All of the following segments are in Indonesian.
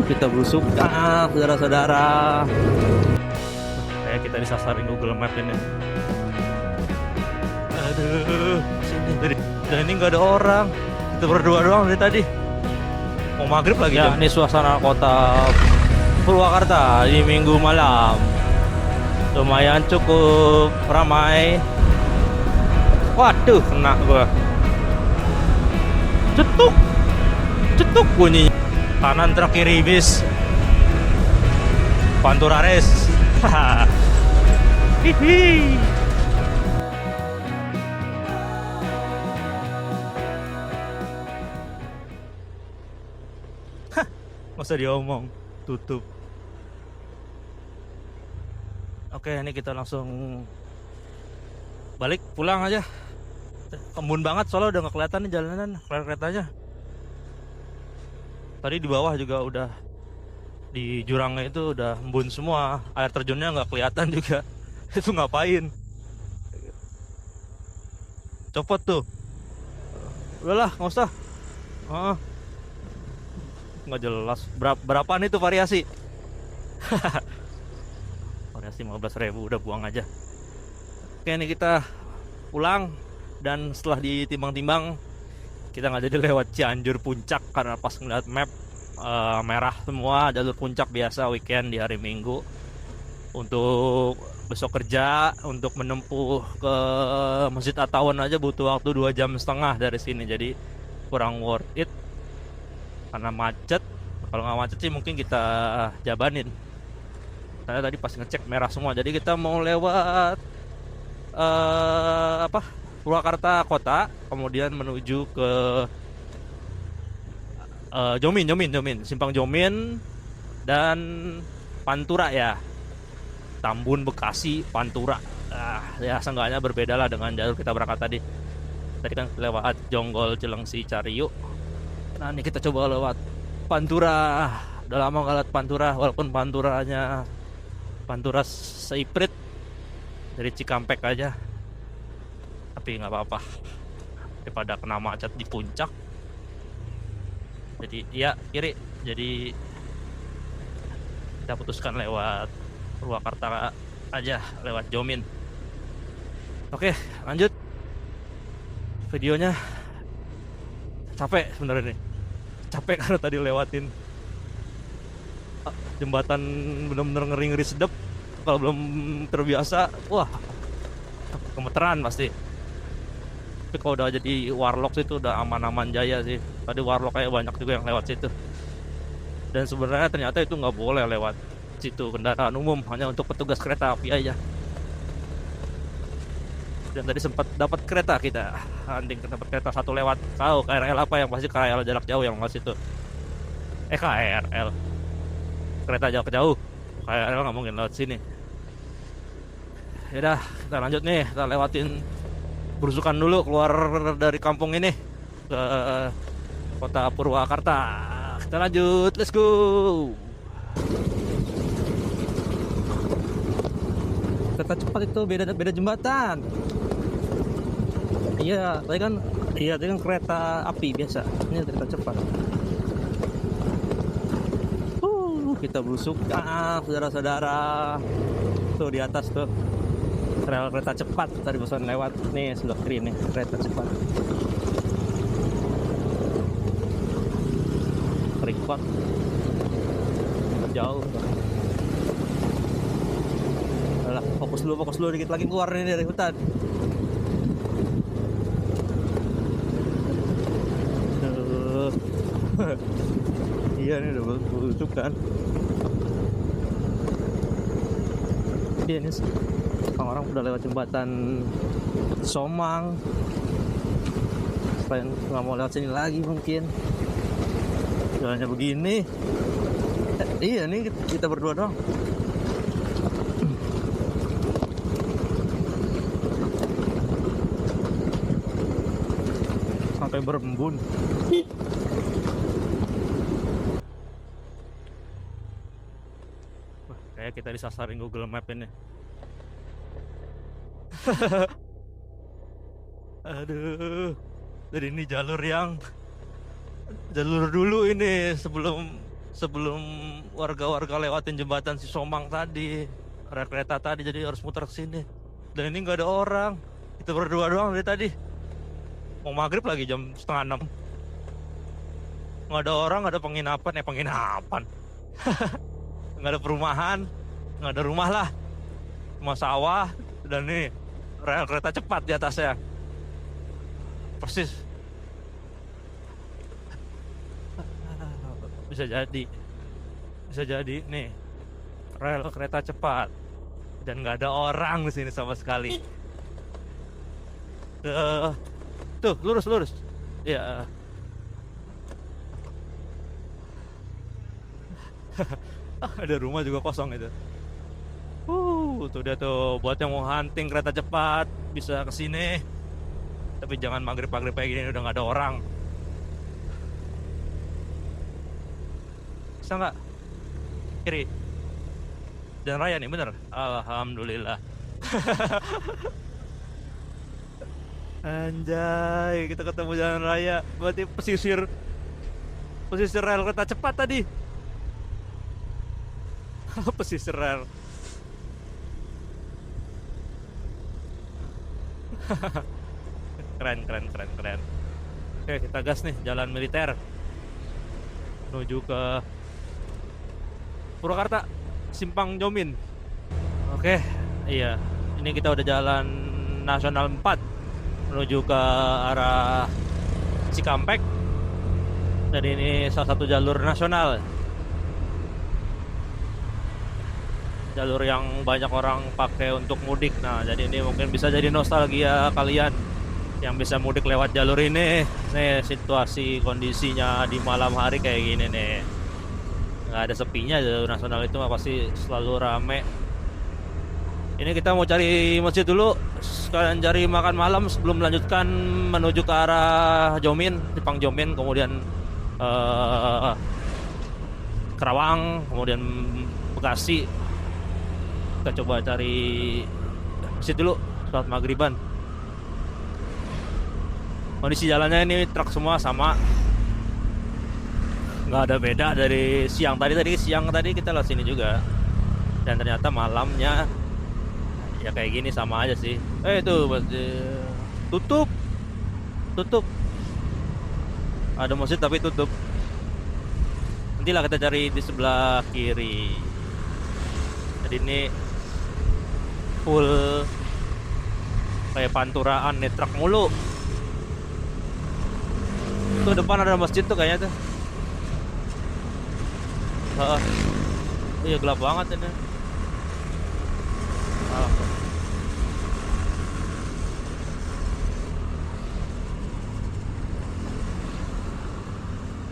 kita belusukan, saudara-saudara. Kayak kita disasarin Google Map ini. Aduh, sini dari dan ini nggak ada orang. Kita berdua doang dari tadi. Mau maghrib lagi ya. Ini suasana kota Purwakarta di Minggu malam. Lumayan cukup ramai. Waduh, kena gua. Cetuk, cetuk bunyinya. Kanan truk, kiri bis. Pantura Race. Hihi. Masa diomong tutup. Oke, ini kita langsung balik pulang aja. Kembun banget soalnya udah nggak kelihatan nih jalanan keretanya. Tadi di bawah juga udah di jurangnya itu udah embun semua, air terjunnya nggak kelihatan juga. Itu ngapain? Copot tuh. Udahlah, nggak usah. Nggak jelas. Berapaan itu variasi? Variasi 15.000, udah buang aja. Oke, ini kita pulang. Dan setelah ditimbang-timbang, kita nggak jadi lewat Cianjur Puncak karena pas ngeliat map merah semua jalur puncak biasa weekend di hari Minggu. Untuk besok kerja, untuk menempuh ke Masjid At-Tawun aja butuh waktu 2,5 jam dari sini. Jadi kurang worth it karena macet. Kalau nggak macet sih mungkin kita jabanin. Saya tadi pas ngecek merah semua. Jadi kita mau lewat Purwakarta kota, kemudian menuju ke Jomin, Simpang Jomin dan Pantura ya. Tambun, Bekasi, Pantura. Ya seenggaknya berbeda lah dengan jalur kita berangkat tadi. Tadi kan lewat Jonggol, Cilengsi, Cariu. Nah ini kita coba lewat Pantura. Udah lama nggak lewat Pantura, walaupun Pantura Seiprit dari Cikampek aja. Tapi nggak apa-apa daripada kena macet di puncak. Jadi ya kiri. Jadi kita putuskan lewat Purwakarta aja, lewat Jomin. Oke, lanjut videonya. Capek sebenarnya nih. Capek karena tadi lewatin jembatan bener-bener ngeri-ngeri sedep. Kalau belum terbiasa, wah gemeteran pasti. Tapi kalau udah jadi warlock itu udah aman-aman jaya sih. Tadi warlock kayak banyak juga yang lewat situ. Dan sebenarnya ternyata itu nggak boleh lewat situ, kendaraan umum, hanya untuk petugas kereta api aja. Dan tadi sempat dapat kereta kita, Anding dapat kereta satu lewat. Tahu KRL apa yang pasti KRL jarak jauh yang lewat situ. KRL kereta jarak jauh. KRL nggak mungkin lewat sini. Yaudah, kita lanjut nih, kita lewatin berusukan dulu keluar dari kampung ini ke kota Purwakarta. Kita lanjut, let's go. Kereta cepat itu beda jembatan. Iya, tadi kan kereta api biasa. Ini kereta cepat. Kita belusukan, saudara-saudara. Tuh di atas tuh rel kereta cepat tadi barusan lewat. Nih sebelah kiri nih kereta cepat. Record jauh. Alah, fokus dulu dikit lagi keluar nih dari hutan. Iya nih udah busuk kan. Iya nih orang udah lewat jembatan Somang. Supaya nggak mau lewat sini lagi mungkin. Jalannya begini. Iya nih kita berdua doang. Sampai berembun. Wah, kayak kita disasarin Google Map ini. Aduh. Jadi ini jalur dulu ini sebelum sebelum warga-warga lewatin jembatan si Somang tadi, rel kereta tadi, jadi harus muter ke sini. Dan ini nggak ada orang, kita berdua doang dari tadi. Mau maghrib lagi jam setengah 6. Nggak ada orang, nggak ada penginapan. Nggak ada perumahan, nggak ada rumah lah, cuma sawah dan nih rel kereta cepat di atasnya. Persis. Bisa jadi nih rel kereta cepat dan nggak ada orang di sini sama sekali. Tuh lurus ya. Ada rumah juga kosong itu. Tuh dia tuh, buat yang mau hunting kereta cepat bisa kesini. Tapi jangan maghrib kayak gini, udah nggak ada orang. Bisa nggak? Kiri. Jalan raya nih, bener? Alhamdulillah. Anjay, kita ketemu jalan raya. Berarti pesisir rel kereta cepat tadi. Pesisir rel. Keren. Oke, kita gas nih, jalan militer menuju ke Purwakarta, Simpang Jomin. Oke, iya. Ini kita udah jalan Nasional 4 menuju ke arah Cikampek. Dan ini salah satu jalur nasional. Jalur yang banyak orang pakai untuk mudik. Nah, jadi ini mungkin bisa jadi nostalgia kalian yang bisa mudik lewat jalur ini. Nih situasi kondisinya di malam hari kayak gini nih. Nggak ada sepinya, jalur nasional itu pasti selalu rame. Ini kita mau cari masjid dulu, sekalian cari makan malam sebelum melanjutkan menuju ke arah Jomin, Simpang Jomin, kemudian Kerawang, kemudian Bekasi. Kita coba cari masjid dulu, sholat maghriban. Kondisi jalannya ini truk semua sama, nggak ada beda dari siang tadi kita lewat sini juga, dan ternyata malamnya ya kayak gini sama aja sih. Itu tutup. Ada masjid tapi tutup. Nantilah kita cari di sebelah kiri. Jadi ini full kayak panturaan nih, truk mulu. Tuh depan ada masjid tuh kayaknya tuh. Iya gelap banget ini.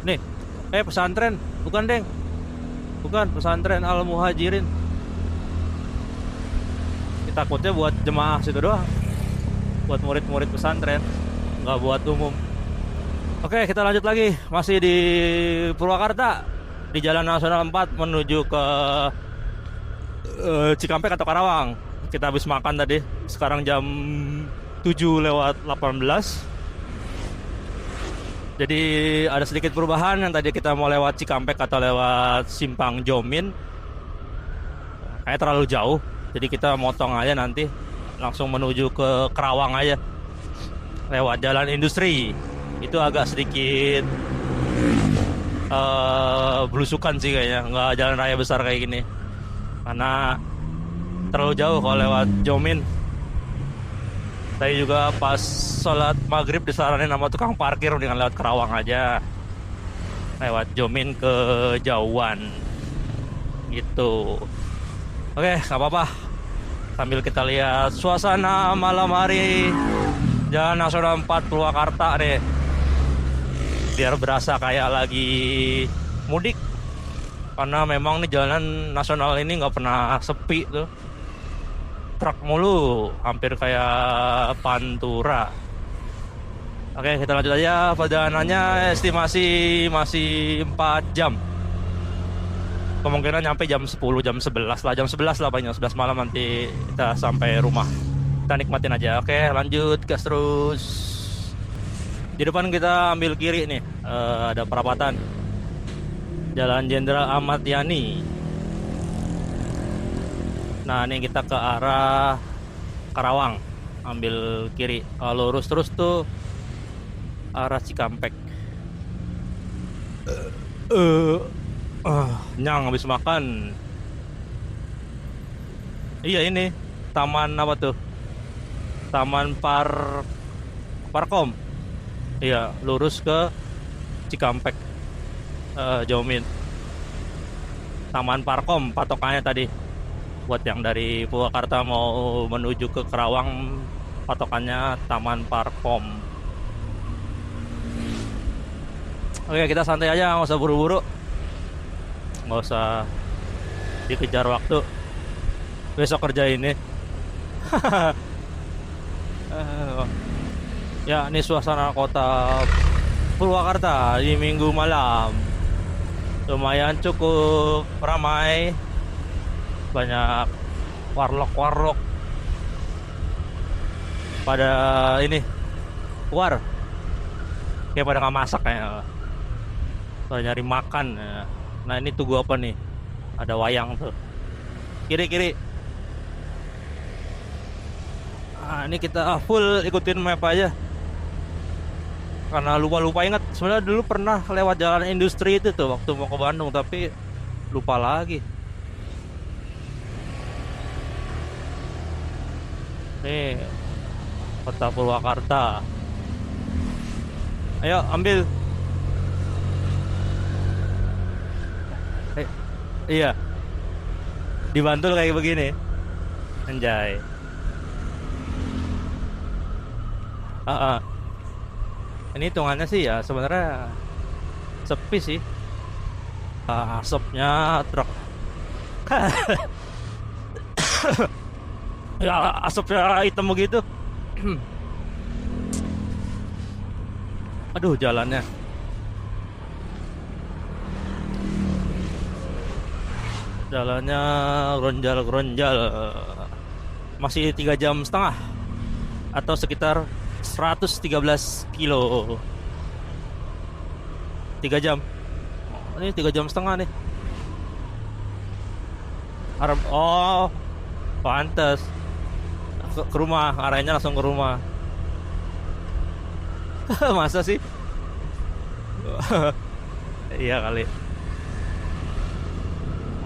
Nih, pesantren, bukan Deng? Bukan, pesantren Al Muhajirin. Takutnya buat jemaah situ doang, buat murid-murid pesantren, nggak buat umum. Oke, kita lanjut lagi, masih di Purwakarta, di Jalan Nasional 4 menuju ke Cikampek atau Karawang. Kita habis makan tadi, sekarang jam 7:18. Jadi ada sedikit perubahan, yang tadi kita mau lewat Cikampek atau lewat Simpang Jomin kayak terlalu jauh. Jadi kita motong aja, nanti langsung menuju ke Kerawang aja lewat jalan industri. Itu agak sedikit belusukan sih kayaknya, nggak jalan raya besar kayak gini, karena terlalu jauh kalau lewat Jomin. Tadi juga pas sholat maghrib disaranin sama tukang parkir dengan lewat Kerawang aja, lewat Jomin kejauhan gitu. Oke, nggak apa-apa. Sambil kita lihat suasana malam hari Jalan Nasional 4 Purwakarta nih, biar berasa kayak lagi mudik. Karena memang nih jalan nasional ini nggak pernah sepi tuh. Truk mulu, hampir kayak Pantura. Oke, kita lanjut aja. Perjalanannya estimasi masih 4 jam. Kemungkinan nyampe jam 10, jam 11 lah. Jam 11 lah, paling jam 11 malam nanti kita sampai rumah. Kita nikmatin aja. Oke, lanjut gas terus. Di depan kita ambil kiri nih, ada perapatan. Jalan Jenderal Ahmad Yani. Nah, ini kita ke arah Karawang, ambil kiri. Kalau lurus terus tuh arah Cikampek. Nyang habis makan. Iya ini taman apa tuh? Taman Parkom. Iya, lurus ke Cikampek. Jomin. Taman Parkom patokannya tadi. Buat yang dari Purwakarta mau menuju ke Karawang, patokannya Taman Parkom. Oke, kita santai aja, nggak usah buru-buru, nggak usah dikejar waktu. Besok kerja ini. Ya, ini suasana kota Purwakarta di Minggu malam. Lumayan cukup ramai. Banyak warlock pada ini keluar, kayak pada nggak masak kayak, pada nyari makan ya. Nah ini tugu apa nih, ada wayang tuh kiri. Nah ini kita full ikutin map aja karena lupa ingat. Sebenarnya dulu pernah lewat jalan industri itu tuh waktu mau ke Bandung, tapi lupa lagi. Nih kota Purwakarta. Ayo ambil. Iya, dibantul kayak begini. Anjay. Ini hitungannya sih ya sebenarnya sepi sih. Asapnya truk. Ya asapnya hitam begitu. Aduh jalannya. Jalannya geronjal. Masih 3,5 jam atau sekitar 113 kilo. 3 jam. Ini 3,5 jam nih. Oh, pantes. Ke rumah, arahnya langsung ke rumah. Masa sih? Iya kali.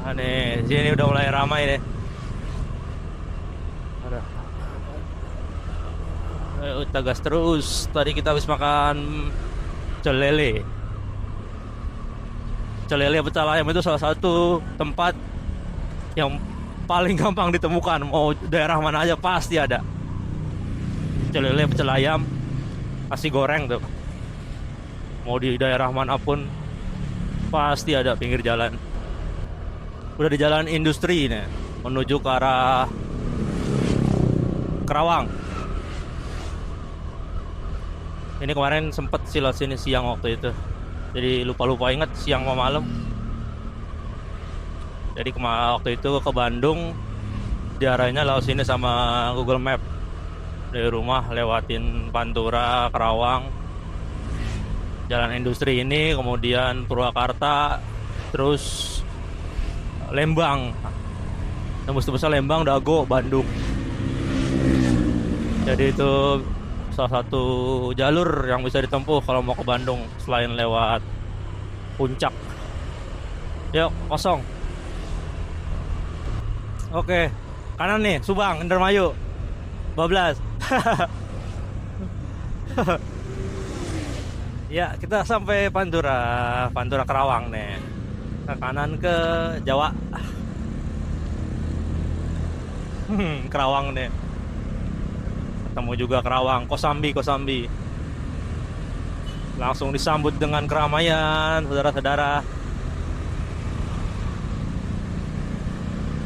Nih, sini udah mulai ramai deh. Kita gas terus. Tadi kita habis makan celele. Celele pecel ayam itu salah satu tempat yang paling gampang ditemukan. Mau daerah mana aja pasti ada celele pecel ayam, nasi goreng tuh. Mau di daerah manapun pasti ada pinggir jalan. Udah di jalan industri nih, menuju ke arah Karawang. Ini kemarin sempet sih lewat sini siang waktu itu, jadi lupa ingat siang mau malam. Jadi waktu itu ke Bandung, diarahnya lewat sini sama Google Map. Dari rumah lewatin Pantura, Karawang, jalan industri ini, kemudian Purwakarta, terus Lembang. Tembus-tembusnya Lembang, Dago, Bandung. Jadi itu salah satu jalur yang bisa ditempuh kalau mau ke Bandung selain lewat Puncak. Yuk, kosong. Oke, kanan nih, Subang, Indramayu, bablas. Ya, kita sampai Pantura Karawang nih. Ke kanan ke Jawa. Karawang nih. Ketemu juga Karawang, Kosambi. Langsung disambut dengan keramaian, saudara-saudara.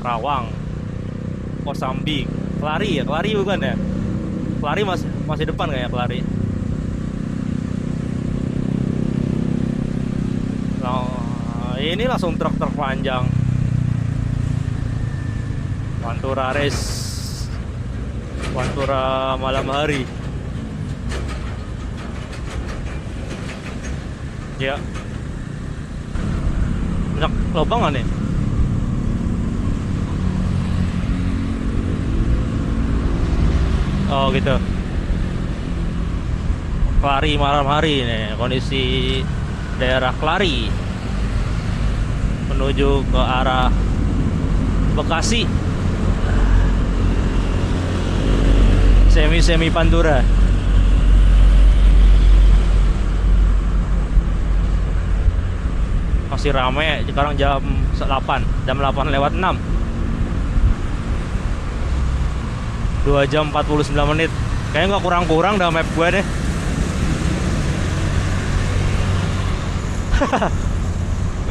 Karawang, Kosambi, Kelari bukan ya? Kelari masih depan kayak Kelari. Nah, ini langsung truk panjang. Pantura Race, Pantura malam hari. Ya. Banyak lubang nggak nih? Oh gitu. Kelari malam hari nih, kondisi daerah Kelari menuju ke arah Bekasi. Semi Pantura. Masih rame, sekarang jam 8, jam 8 lewat 6. 2 jam 49 menit. Kayaknya nggak kurang-kurang dah map gue deh.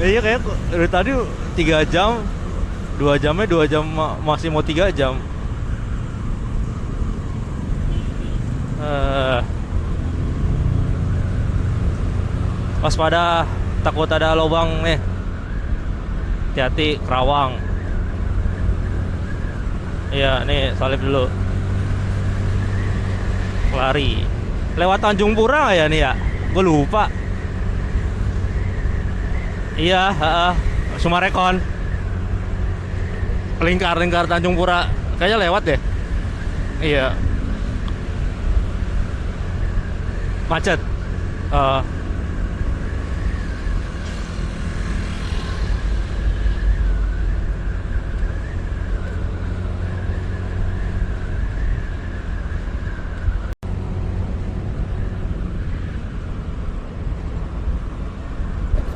Iya kayak dari tadi 3 jam, 2 jamnya 2 jam, masih mau 3 jam. Waspada, takut ada lubang nih. Hati-hati, Kerawang. Iya nih, salib dulu. Kelari. Lewat Tanjung Pura nggak ya nih ya? Gue lupa. Iya, Sumarekon. Lingkar Tanjung Pura. Kayaknya lewat deh. Iya. Macet.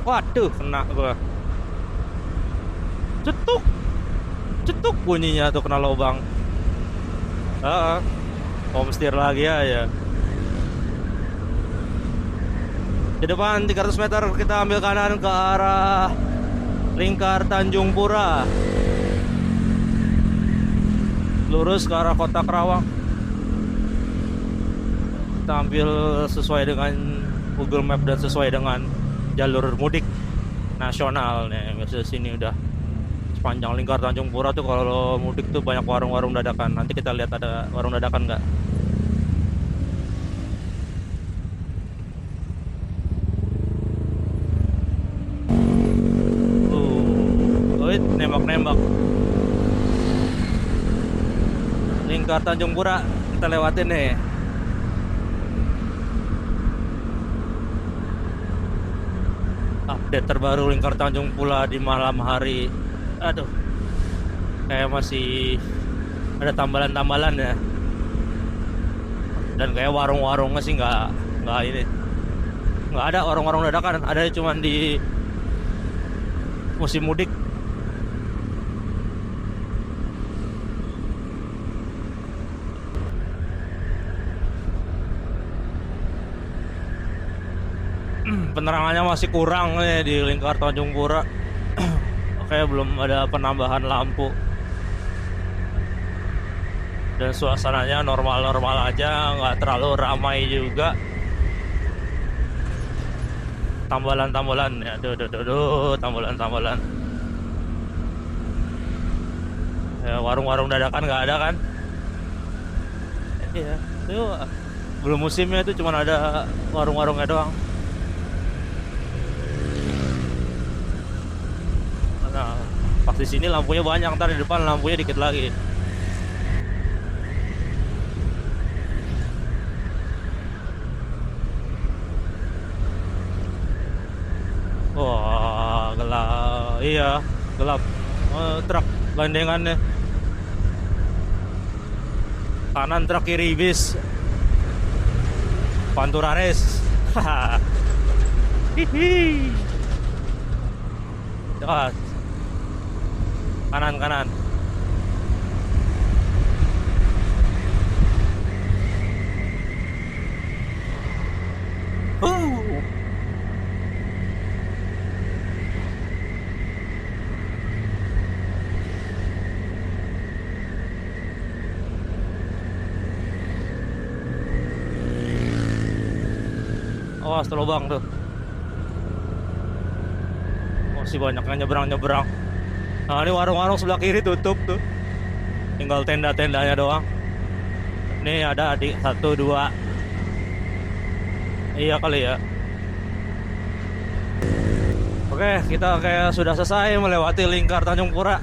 Waduh, kena gua. Cetuk. Cetuk bunyinya tuh kena lubang. Homesteer lagi ya. Di depan 300 meter kita ambil kanan ke arah Lingkar Tanjung Pura. Lurus ke arah kota Kerawang. Kita ambil sesuai dengan Google Map dan sesuai dengan jalur mudik nasional nih. Biasanya sini udah sepanjang Lingkar Tanjung Pura tuh kalau mudik tuh banyak warung-warung dadakan. Nanti kita lihat ada warung dadakan nggak. Nembak-nembak. Lingkar Tanjung Pura kita lewatin nih. Update terbaru Lingkar Tanjung Pura di malam hari. Aduh, kayak masih ada tambalan-tambalan ya. Dan kayak warung-warungnya sih nggak ini, nggak ada warung-warung dadakan. Ada cuman di musim mudik. Penerangannya masih kurang nih di Lingkar Tanjung Pura. Kayak belum ada penambahan lampu. Dan suasananya normal-normal aja, nggak terlalu ramai juga. Tambalan-tambalan ya, tambalan-tambalan. Ya, warung-warung dadakan nggak ada kan? Iya, itu belum musimnya, itu cuma ada warung-warungnya doang. Nah, pas di sini lampunya banyak, ntar di depan lampunya dikit lagi. Wah, gelap. Iya, gelap. Truk gandengannya. Kanan truk, kiri bis. Pantura Race. Hihi. Kanan. Awas tuh lubang tuh. Masih banyak yang nyebrang. Nah, ini warung-warung sebelah kiri tutup tuh. Tinggal tenda-tendanya doang. Ini ada adik 1, 2. Iya kali ya. Oke, kita kayak sudah selesai melewati lingkar Tanjung Pura.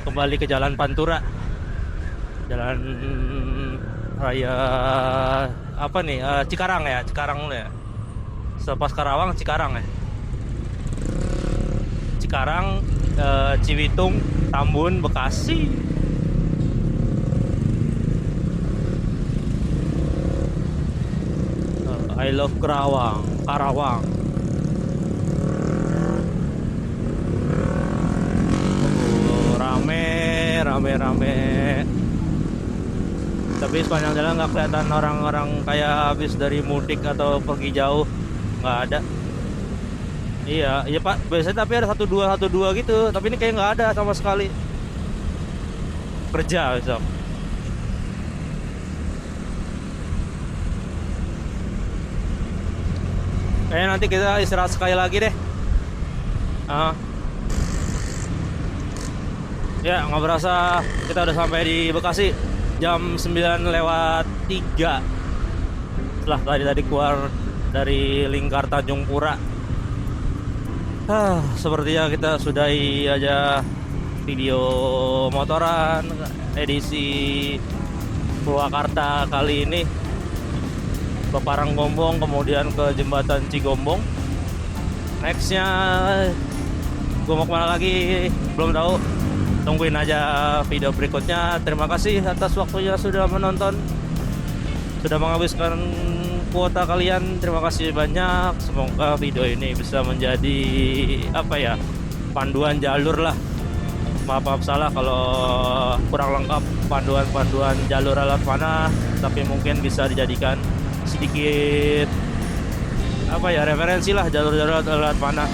Kembali ke Jalan Pantura. Jalan raya apa nih? Cikarang ya, Cikarang ya. Selepas Karawang, Cikarang ya. Cikarang, Cibitung, Tambun, Bekasi. I love Karawang, Karawang. Rame. Tapi sepanjang jalan nggak kelihatan orang-orang kayak habis dari mudik atau pergi jauh, nggak ada. Iya Pak. Biasanya tapi ada satu dua gitu. Tapi ini kayak nggak ada sama sekali. Kerja besok. Kayaknya nanti kita istirahat sekali lagi deh. Ya, nggak berasa kita udah sampai di Bekasi jam 9:03. Setelah tadi keluar dari lingkar Tanjung Pura. Sepertinya kita sudahi aja video motoran edisi Purwakarta kali ini. Ke Paranggombong, kemudian ke Jembatan Cigombong. Nextnya gue mau kemana lagi belum tahu. Tungguin aja video berikutnya. Terima kasih atas waktunya sudah menonton, sudah menghabiskan kuota kalian. Terima kasih banyak. Semoga video ini bisa menjadi panduan jalur lah. Maaf salah kalau kurang lengkap panduan jalur alat panah, tapi mungkin bisa dijadikan sedikit referensi lah jalur-jalur alat panah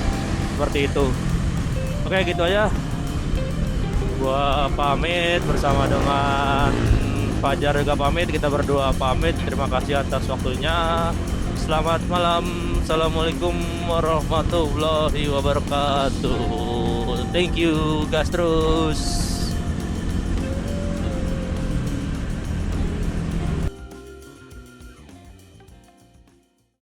seperti itu. Oke, gitu aja. Gua pamit bersama dengan Fajar juga pamit. Kita berdua pamit. Terima kasih atas waktunya. Selamat malam. Assalamualaikum warahmatullahi wabarakatuh. Thank you, gas terus.